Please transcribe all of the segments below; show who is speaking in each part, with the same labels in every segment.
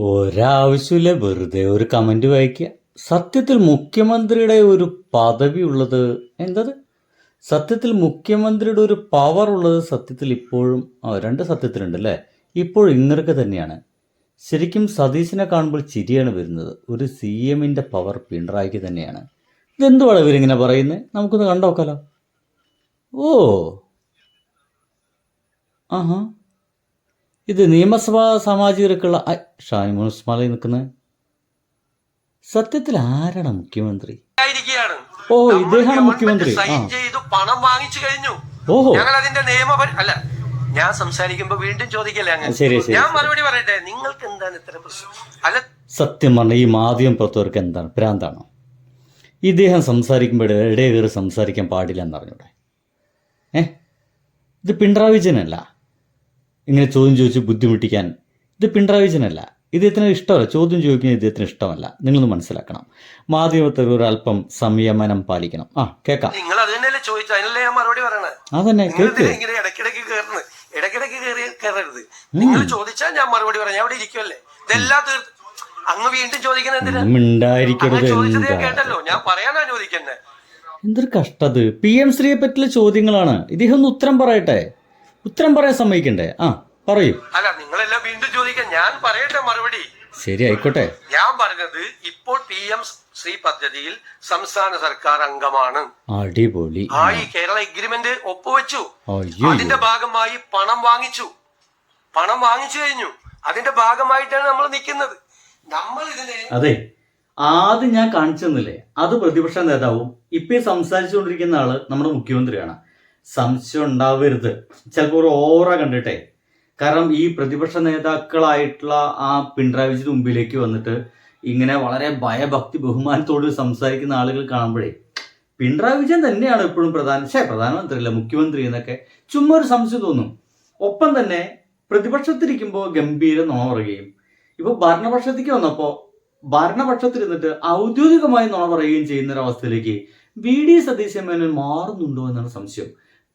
Speaker 1: ഒരാവശ്യമില്ല, വെറുതെ ഒരു കമന്റ് വായിക്കുക. സത്യത്തിൽ മുഖ്യമന്ത്രിയുടെ ഒരു പദവി ഉള്ളത് എന്തത്? സത്യത്തിൽ മുഖ്യമന്ത്രിയുടെ ഒരു പവർ ഉള്ളത് സത്യത്തിൽ ഇപ്പോഴും രണ്ട് സത്യത്തിലുണ്ട് അല്ലേ? ഇപ്പോഴും ഇങ്ങനൊക്കെ തന്നെയാണ്. ശരിക്കും സതീശനെ കാണുമ്പോൾ ചിരിയാണ് വരുന്നത്. ഒരു സി എമ്മിൻ്റെ പവർ പിണറായിക്ക് തന്നെയാണ്. ഇതെന്തുവാണ് ഇവരിങ്ങനെ പറയുന്നത്? നമുക്കൊന്ന് കണ്ടോക്കാലോ. ഓ ആഹാ, ഇത് നിയമസഭാ സാമാജികർക്കുള്ള ഷാനിമോൻ ഉസ്മാനിൽ നിൽക്കുന്നത്. സത്യത്തിൽ ആരാണ് മുഖ്യമന്ത്രി? ഓ, ഇദ്ദേഹമാണ് മുഖ്യമന്ത്രി.
Speaker 2: പണം വാങ്ങിച്ചു കഴിഞ്ഞു.
Speaker 1: ഓഹോ,
Speaker 2: ഞങ്ങൾ അതിന്റെ അല്ല, ഞാൻ സംസാരിക്കുമ്പോ വീണ്ടും ചോദിക്കല്ലേ അങ്ങനെ.
Speaker 1: ശരി ശരി,
Speaker 2: ഞാൻ മറുപടി പറയട്ടെ. നിങ്ങൾക്ക് എന്താണ് ഇത്ര പ്രശ്നം? അല്ല,
Speaker 1: സത്യം പറഞ്ഞ ഈ മാധ്യമ പ്രവർത്തകർക്ക് എന്താണ് ഭ്രാന്താണോ? ഇദ്ദേഹം സംസാരിക്കുമ്പോൾ ഇടയിൽ കയറി സംസാരിക്കാൻ പാടില്ല എന്നറിഞ്ഞൂടെ? ഇത് പിണറായി വിജയനല്ല ഇങ്ങനെ ചോദ്യം ചോദിച്ച് ബുദ്ധിമുട്ടിക്കാൻ. ഇത് പിണറായി വിജയനല്ല. ഇദ്ദേഹത്തിന് ഇഷ്ടമല്ല, ചോദ്യം ചോദിക്കുന്നത് ഇദ്ദേഹത്തിന് ഇഷ്ടമല്ല. നിങ്ങളൊന്ന് മനസ്സിലാക്കണം. മാധ്യമത്തിൽ ഒരല്പം സംയമനം പാലിക്കണം. കേൾക്കാം.
Speaker 2: നിങ്ങൾ അത് തന്നെയല്ലേ ചോദിച്ചു, അതിനല്ലേ ഞാൻ മറുപടി പറയണേ.
Speaker 1: അതന്നെ കേൾക്ക്.
Speaker 2: ഇങ്ങനെ ഇടയ്ക്കിടയ്ക്ക് കയറരുത്. നിങ്ങൾ ചോദിച്ചാൽ ഞാൻ മറുപടി പറയാം. ഞാൻ അവിടെ ഇരിക്കുമല്ലേ. ഇതെല്ലാം തീർത്ത് അങ്ങ് വീണ്ടും ചോദിക്കുന്നത് കേട്ടല്ലോ. ഞാൻ പറയാനാ ചോദിക്കുന്നേ.
Speaker 1: എന്തൊരു കഷ്ടത്. PM-ശ്രീയെ പറ്റിയുള്ള ചോദ്യങ്ങളാണ്. ഇദ്ദേഹം ഒന്ന് ഉത്തരം പറയട്ടെ. ഉത്തരം പറയാൻ സമ്മതിക്കണ്ടേ? പറയൂ.
Speaker 2: അല്ല, നിങ്ങളെല്ലാം വീണ്ടും ചോദിക്കാൻ. ഞാൻ പറയട്ടെ മറുപടി.
Speaker 1: ശരി, ആയിക്കോട്ടെ.
Speaker 2: ഞാൻ പറഞ്ഞത് ഇപ്പോൾ PM-ശ്രീ പദ്ധതിയിൽ സംസ്ഥാന സർക്കാർ അംഗമാണ്.
Speaker 1: അടിപൊളി.
Speaker 2: കേരള എഗ്രിമെന്റ് ഒപ്പുവെച്ചു. അതിന്റെ ഭാഗമായി പണം വാങ്ങിച്ചു കഴിഞ്ഞു. അതിന്റെ ഭാഗമായിട്ടാണ് നമ്മൾ നിൽക്കുന്നത്. നമ്മൾ ഇതിനെ
Speaker 1: ആദ്യം ഞാൻ കാണിച്ചെന്നില്ലേ, അത് പ്രതിപക്ഷ നേതാവും ഇപ്പൊ സംസാരിച്ചുകൊണ്ടിരിക്കുന്ന ആള് നമ്മുടെ മുഖ്യമന്ത്രിയാണ്. സംശയം ഉണ്ടാവരുത്. ചിലപ്പോൾ ഒരു ഓറ കണ്ടിട്ടെ. കാരണം ഈ പ്രതിപക്ഷ നേതാക്കളായിട്ടുള്ള പിണറായി വിജയന് മുമ്പിലേക്ക് വന്നിട്ട് ഇങ്ങനെ വളരെ ഭയഭക്തി ബഹുമാനത്തോട് സംസാരിക്കുന്ന ആളുകൾ കാണുമ്പോഴേ പിണറായി വിജയൻ തന്നെയാണ് എപ്പോഴും പ്രധാനമന്ത്രിയല്ല മുഖ്യമന്ത്രി എന്നൊക്കെ ചുമ്മാ ഒരു സംശയം തോന്നും. ഒപ്പം തന്നെ പ്രതിപക്ഷത്തിരിക്കുമ്പോൾ ഗംഭീര നുണ പറയുകയും ഇപ്പൊ ഭരണപക്ഷത്തേക്ക് വന്നപ്പോൾ ഭരണപക്ഷത്തിരുന്നിട്ട് ഔദ്യോഗികമായി നുണ പറയുകയും ചെയ്യുന്ന ഒരവസ്ഥയിലേക്ക് VD സതീശൻ മേനോൻ മാറുന്നുണ്ടോ എന്നാണ് സംശയം.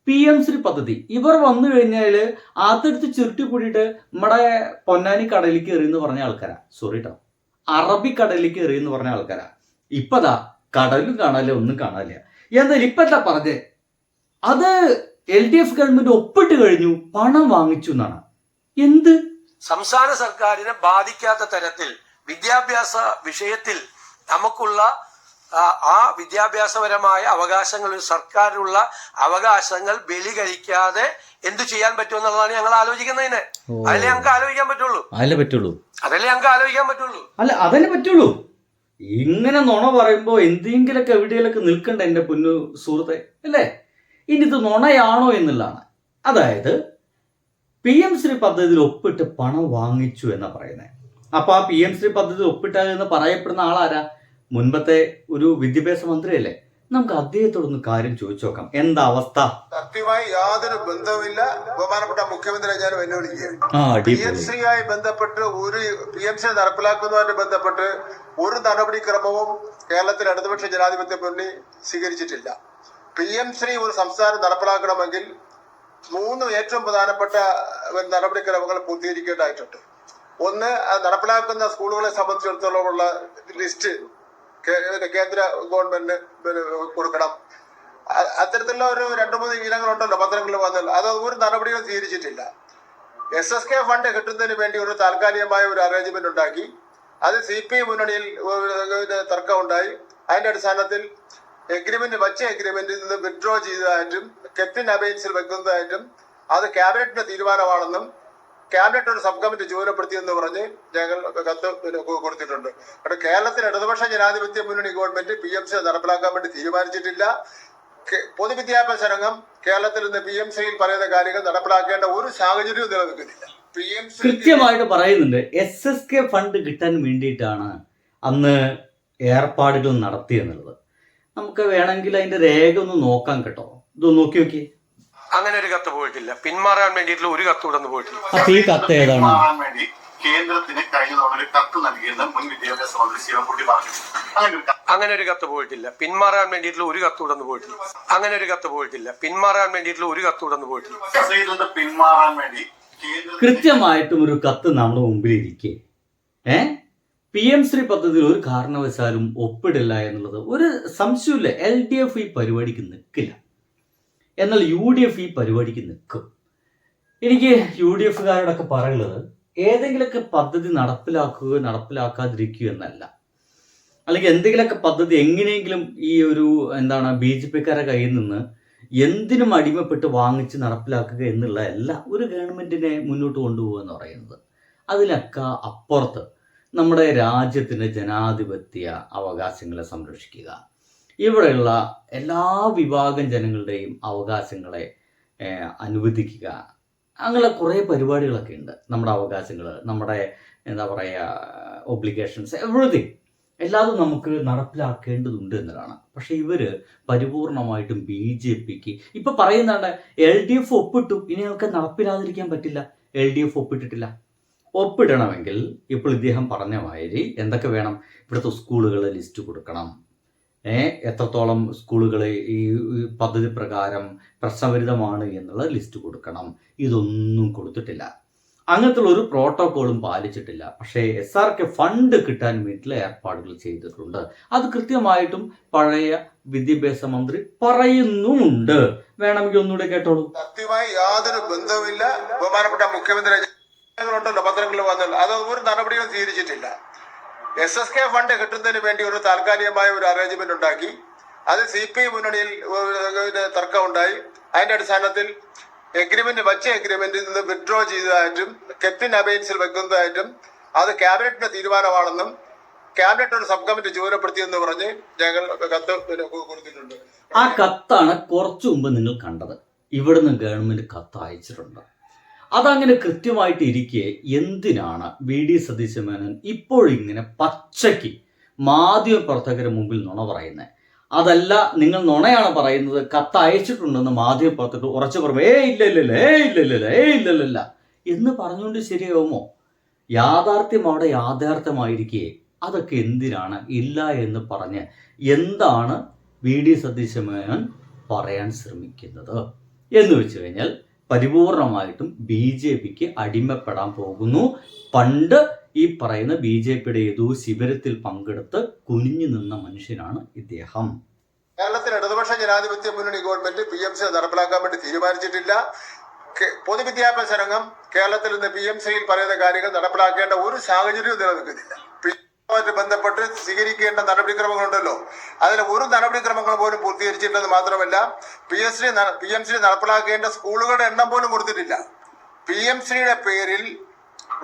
Speaker 1: PM-ശ്രീ പദ്ധതി ഇവർ വന്നു കഴിഞ്ഞാൽ അതെടുത്ത് ചുരുട്ടി കൂടിയിട്ട് നമ്മുടെ പൊന്നാനി കടലിലേക്ക് എറിയെന്ന് പറഞ്ഞ ആൾക്കാരാ. സോറി കേട്ടോ, അറബിക്കടലിലേക്ക് എറിയെന്ന് പറഞ്ഞ ആൾക്കാരാ. ഇപ്പതാ കടലും കാണാനില്ല, ഒന്നും കാണാനില്ല. എന്തായാലും ഇപ്പത്താ പറഞ്ഞേ, അത് LDF ഗവൺമെന്റ് ഒപ്പിട്ട് കഴിഞ്ഞു, പണം വാങ്ങിച്ചു എന്നാണ്. എന്ത്?
Speaker 2: സംസ്ഥാന സർക്കാരിനെ ബാധിക്കാത്ത തരത്തിൽ വിദ്യാഭ്യാസ വിഷയത്തിൽ നമുക്കുള്ള ആ വിദ്യാഭ്യാസപരമായ അവകാശങ്ങൾ, സർക്കാരിനുള്ള അവകാശങ്ങൾ ബലികഴിക്കാതെ എന്തു ചെയ്യാൻ പറ്റുമെന്നുള്ളതാണ് ഞങ്ങൾ ആലോചിക്കുന്നതിന്. അതല്ലേ ഞങ്ങൾക്ക് ആലോചിക്കാൻ പറ്റുള്ളൂ.
Speaker 1: അതല്ലേ പറ്റുള്ളൂ. ഇങ്ങനെ നുണ പറയുമ്പോ എന്തെങ്കിലൊക്കെ എവിടെയൊക്കെ നിൽക്കണ്ട എന്റെ പൊന്നു സുഹൃത്തെ, അല്ലേ? ഇനി ഇത് നുണയാണോ എന്നുള്ളതാണ്. അതായത് PM-ശ്രീ പദ്ധതിയിൽ ഒപ്പിട്ട് പണം വാങ്ങിച്ചു എന്നാ പറയുന്നത്. അപ്പൊ ആ PM-ശ്രീ പദ്ധതി ഒപ്പിട്ടതെന്ന് പറയപ്പെടുന്ന ആളാരാ? മുൻപത്തെ ഒരു വിദ്യാഭ്യാസ മന്ത്രിയല്ലേ? നമുക്ക് അദ്ദേഹത്തോടൊന്ന് കാര്യം ചോദിച്ചു നോക്കാം. എന്താ അവസ്ഥ?
Speaker 3: സത്യമായി യാതൊരു ബന്ധവുമില്ല. ബഹുമാനപ്പെട്ട മുഖ്യമന്ത്രി ഞാൻ വെല്ലുവിളിക്കുകയാണ്. PM-ശ്രീയുമായി ബന്ധപ്പെട്ട് PM-ശ്രീ നടപ്പിലാക്കുന്നതുമായി ബന്ധപ്പെട്ട് ഒരു നടപടിക്രമവും കേരളത്തിൽ ഇടതുപക്ഷ ജനാധിപത്യ മുന്നണി സ്വീകരിച്ചിട്ടില്ല. PM-ശ്രീ ഒരു സംസ്ഥാനം നടപ്പിലാക്കണമെങ്കിൽ 3 ഏറ്റവും പ്രധാനപ്പെട്ട നടപടിക്രമങ്ങൾ പൂർത്തീകരിക്കേണ്ടതായിട്ടുണ്ട്. ഒന്ന്, നടപ്പിലാക്കുന്ന സ്കൂളുകളെ സംബന്ധിച്ചിടത്തോളമുള്ള ലിസ്റ്റ് കേന്ദ്ര ഗവൺമെന്റ് കൊടുക്കണം. അത്തരത്തിലുള്ള ഒരു 2-3 ഇനങ്ങളുണ്ടല്ലോ പത്രങ്ങളിൽ വന്നല്ലോ. അത് ഒരു നടപടികളും സ്വീകരിച്ചിട്ടില്ല. SSK ഫണ്ട് കിട്ടുന്നതിന് വേണ്ടി ഒരു താൽക്കാലികമായ ഒരു അറേഞ്ച്മെന്റ് ഉണ്ടാക്കി. അത് CPI മുന്നണിയിൽ തർക്കം ഉണ്ടായി. അതിന്റെ അടിസ്ഥാനത്തിൽ എഗ്രിമെന്റിൽ നിന്ന് വിഡ്രോ ചെയ്തതായിട്ടും കെപ്റ്റൻ അബൈൻസിൽ വെക്കുന്നതായിട്ടും അത് ക്യാബിനറ്റിന്റെ തീരുമാനമാണെന്നും ക്യാബിനറ്റ് ഒരു സബ് കമ്മിറ്റി ചുമതലപ്പെടുത്തിയെന്ന് പറഞ്ഞ് ഞങ്ങൾ കത്ത് കൊടുത്തിട്ടുണ്ട്. അവിടെ കേരളത്തിൽ ഇടതുപക്ഷ ജനാധിപത്യ മുന്നണി ഗവൺമെന്റ് PM-ശ്രീ നടപ്പിലാക്കാൻ വേണ്ടി തീരുമാനിച്ചിട്ടില്ല. പൊതുവിദ്യാഭ്യാസ രംഗം കേരളത്തിൽ നിന്ന് PM-ശ്രീയിൽ പറയുന്ന കാര്യങ്ങൾ നടപ്പിലാക്കേണ്ട ഒരു സാഹചര്യവും നിലനിൽക്കുന്നില്ല.
Speaker 1: കൃത്യമായിട്ട് പറയുന്നുണ്ട്. SSK ഫണ്ട് കിട്ടാൻ വേണ്ടിയിട്ടാണ് അന്ന് ഏർപ്പാടുകൾ നടത്തിയെന്നുള്ളത്. നമുക്ക് വേണമെങ്കിൽ അതിന്റെ രേഖ ഒന്ന് നോക്കാം കേട്ടോ. ഇത് നോക്കി.
Speaker 2: അങ്ങനെ ഒരു കത്ത് പോയിട്ടില്ല. പിന്മാറാൻ വേണ്ടിയിട്ടുള്ള ഒരു കത്ത് ഇവിടെ പോയിട്ടില്ല.
Speaker 1: ഈ കത്ത് ഏതാണ്?
Speaker 4: കേന്ദ്രത്തിന് കഴിഞ്ഞ തവണ ഒരു കത്ത് നൽകിയെന്ന് മുൻ വിദ്യാഭ്യാസ മന്ത്രി ശിവൻകുട്ടി പറഞ്ഞു.
Speaker 2: അങ്ങനെ ഒരു കത്ത് പോയിട്ടില്ല. പിന്മാറാൻ വേണ്ടിയിട്ടുള്ള ഒരു കത്ത് ഇവിടെ പോയിട്ടില്ല.
Speaker 4: പിന്മാറാൻ വേണ്ടി
Speaker 1: കൃത്യമായിട്ടും ഒരു കത്ത് നമ്മുടെ മുമ്പിൽ ഇരിക്കെ PM-ശ്രീ പദ്ധതിയിൽ ഒരു കാരണവശാലും ഒപ്പിടില്ല എന്നുള്ളത് ഒരു സംശയമില്ല. LDF ഈ പരിപാടിക്ക് നിൽക്കില്ല, എന്നാൽ UDF ഈ പരിപാടിക്ക് നിൽക്കും. എനിക്ക് UDF-കാരോടൊക്കെ പറയുന്നത് ഏതെങ്കിലുമൊക്കെ പദ്ധതി നടപ്പിലാക്കാതിരിക്കുക എന്നല്ല, അല്ലെങ്കിൽ എന്തെങ്കിലുമൊക്കെ പദ്ധതി എങ്ങനെയെങ്കിലും ഈ ഒരു BJP-ക്കാരുടെ കയ്യിൽ നിന്ന് എന്തിനും അടിമപ്പെട്ട് വാങ്ങിച്ച് നടപ്പിലാക്കുക എന്നുള്ള അല്ല ഒരു ഗവൺമെന്റിനെ മുന്നോട്ട് കൊണ്ടുപോകുക എന്ന് പറയുന്നത്. അതിലൊക്കെ അപ്പുറത്ത് നമ്മുടെ രാജ്യത്തിൻ്റെ ജനാധിപത്യ അവകാശങ്ങളെ സംരക്ഷിക്കുക, ഇവിടെയുള്ള എല്ലാ വിഭാഗം ജനങ്ങളുടെയും അവകാശങ്ങളെ അനുവദിക്കുക, അങ്ങനെ കുറേ പരിപാടികളൊക്കെ ഉണ്ട്. നമ്മുടെ അവകാശങ്ങൾ, നമ്മുടെ ഒബ്ലിഗേഷൻസ്, എവറിത്തിങ് എല്ലാതും നമുക്ക് നടപ്പിലാക്കേണ്ടതുണ്ട് എന്നതാണ്. പക്ഷെ ഇവര് പരിപൂർണമായിട്ടും BJP-ക്ക് ഇപ്പൊ പറയുന്നുണ്ട് LDF ഒപ്പിട്ടു, ഇനി ഞങ്ങൾക്ക് നടപ്പിലാതിരിക്കാൻ പറ്റില്ല. LDF ഒപ്പിട്ടിട്ടില്ല. ഒപ്പിടണമെങ്കിൽ ഇപ്പോൾ ഇദ്ദേഹം പറഞ്ഞ മാതിരി എന്തൊക്കെ വേണം? ഇവിടുത്തെ സ്കൂളുകളെ ലിസ്റ്റ് കൊടുക്കണം, എത്രത്തോളം സ്കൂളുകൾ ഈ പദ്ധതി പ്രകാരം പ്രശ്നവിരുദ്ധമാണ് എന്നുള്ള ലിസ്റ്റ് കൊടുക്കണം. ഇതൊന്നും കൊടുത്തിട്ടില്ല. അങ്ങനത്തെ ഒരു പ്രോട്ടോക്കോളും പാലിച്ചിട്ടില്ല. പക്ഷേ SRK ഫണ്ട് കിട്ടാൻ വേണ്ടിയിട്ടുള്ള ഏർപ്പാടുകൾ ചെയ്തിട്ടുണ്ട്. അത് കൃത്യമായിട്ടും പഴയ വിദ്യാഭ്യാസ മന്ത്രി പറയുന്നുമുണ്ട്. വേണമെങ്കിൽ ഒന്നുകൂടെ കേട്ടോളൂ.
Speaker 3: സത്യമായി യാതൊരു ബന്ധവുമില്ല. ബഹുമാനപ്പെട്ട മുഖ്യമന്ത്രി ഉണ്ടല്ലോ, പത്രങ്ങളിൽ വന്നല്ലോ, അത് ഒരു നടപടികളും സ്വീകരിച്ചിട്ടില്ല. SSK ഫണ്ട് കിട്ടുന്നതിന് വേണ്ടി ഒരു താൽക്കാലികമായ ഒരു അറേഞ്ച്മെന്റ് ഉണ്ടാക്കി. അത് CPI മുന്നണിയിൽ തർക്കമുണ്ടായി. അതിന്റെ അടിസ്ഥാനത്തിൽ എഗ്രിമെന്റിൽ നിന്ന് വിഡ്രോ ചെയ്തതായിട്ടും കെപ്റ്റിൻ അബൈൻസിൽ വെക്കുന്നതായിട്ടും അത് ക്യാബിനറ്റിന്റെ തീരുമാനമാണെന്നും ക്യാബിനറ്റ് ഒരു സബ് കമ്മിറ്റി ചുമതലപ്പെടുത്തിയെന്ന് പറഞ്ഞ് ഞങ്ങൾ കത്ത് കൊടുത്തിട്ടുണ്ട്.
Speaker 1: ആ കത്താണ് കുറച്ചു മുമ്പ് നിങ്ങൾ കണ്ടത്. ഇവിടുന്ന് ഗവൺമെന്റ് കത്ത് അയച്ചിട്ടുണ്ട്. അതങ്ങനെ കൃത്യമായിട്ട് ഇരിക്കെ എന്തിനാണ് VD സതീശൻ മേനോൻ ഇപ്പോഴിങ്ങനെ പച്ചയ്ക്ക് മാധ്യമപ്രവർത്തകരുടെ മുമ്പിൽ നുണ പറയുന്നത്? അതല്ല, നിങ്ങൾ നുണയാണ് പറയുന്നത്, കത്ത് അയച്ചിട്ടുണ്ടെന്ന് മാധ്യമപ്രവർത്തകർ ഉറച്ചു പറയുമ്പോൾ ഇല്ലല്ല എന്ന് പറഞ്ഞുകൊണ്ട് ശരിയാവുമോ? യാഥാർത്ഥ്യം അവിടെ യാഥാർത്ഥ്യമായിരിക്കെ അതൊക്കെ എന്തിനാണ് ഇല്ല എന്ന് പറഞ്ഞ് എന്താണ് VD സതീശൻ മേനോൻ പറയാൻ ശ്രമിക്കുന്നത് എന്ന് വെച്ച് കഴിഞ്ഞാൽ പരിപൂർണമായിട്ടും BJP-ക്ക് അടിമപ്പെടാൻ പോകുന്നു. പണ്ട് ഈ പറയുന്ന BJP-യുടെ ഏതോ ശിബിരത്തിൽ പങ്കെടുത്ത് കുനിഞ്ഞു നിന്ന മനുഷ്യനാണ് ഇദ്ദേഹം.
Speaker 3: കേരളത്തിൽ ഇടതുപക്ഷ ജനാധിപത്യ മുന്നണി ഗവൺമെന്റ് PMC നടപ്പിലാക്കാൻ വേണ്ടി തീരുമാനിച്ചിട്ടില്ല. പൊതുവിദ്യാഭ്യാസ രംഗം കേരളത്തിൽ നിന്ന് PMC-യിൽ പറയുന്ന കാര്യങ്ങൾ നടപ്പിലാക്കേണ്ട ഒരു സാഹചര്യവും നിലനിൽക്കുന്നില്ല. ബന്ധപ്പെട്ട് സ്വീകരിക്കേണ്ട നടപടിക്രമങ്ങളുണ്ടല്ലോ, അതിൽ ഒരു നടപടിക്രമങ്ങൾ പോലും പൂർത്തീകരിച്ചിട്ടില്ലെന്ന് മാത്രമല്ല, PMC നടപ്പിലാക്കേണ്ട സ്കൂളുകളുടെ എണ്ണം പോലും കൊടുത്തിട്ടില്ല. PMC-യുടെ പേരിൽ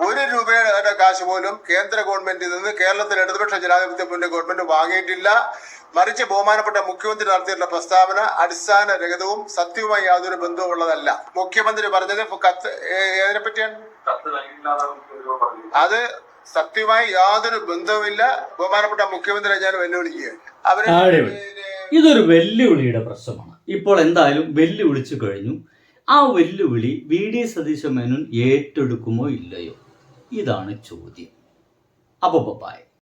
Speaker 3: 1 രൂപയുടെ കാശ് പോലും കേന്ദ്ര ഗവൺമെന്റിൽ നിന്ന് കേരളത്തിലെ ഇടതുപക്ഷ ജനാധിപത്യ മുന്നണി ഗവൺമെന്റ് വാങ്ങിയിട്ടില്ല. മറിച്ച് ബഹുമാനപ്പെട്ട മുഖ്യമന്ത്രി നടത്തിയിട്ടുള്ള പ്രസ്താവന അടിസ്ഥാനരഹിതവും സത്യവുമായി യാതൊരു ബന്ധവും ഉള്ളതല്ല. മുഖ്യമന്ത്രി പറഞ്ഞത് കത്ത് ഏതിനെ പറ്റിയാണ്? അത് സത്യമായി യാതൊരു ബന്ധവുമില്ല. ബഹുമാനപ്പെട്ട മുഖ്യമന്ത്രി ഞാൻ വെല്ലുവിളിക്കുകയാണ്.
Speaker 1: ഇതൊരു വെല്ലുവിളിയുടെ പ്രശ്നമാണ്. ഇപ്പോൾ എന്തായാലും വെല്ലുവിളിച്ചു കഴിഞ്ഞു. ആ വെല്ലുവിളി VD സതീശൻ മേനോൻ ഏറ്റെടുക്കുമോ ഇല്ലയോ? ഇതാണ് ചോദ്യം. അപ്പോൾ ബൈ.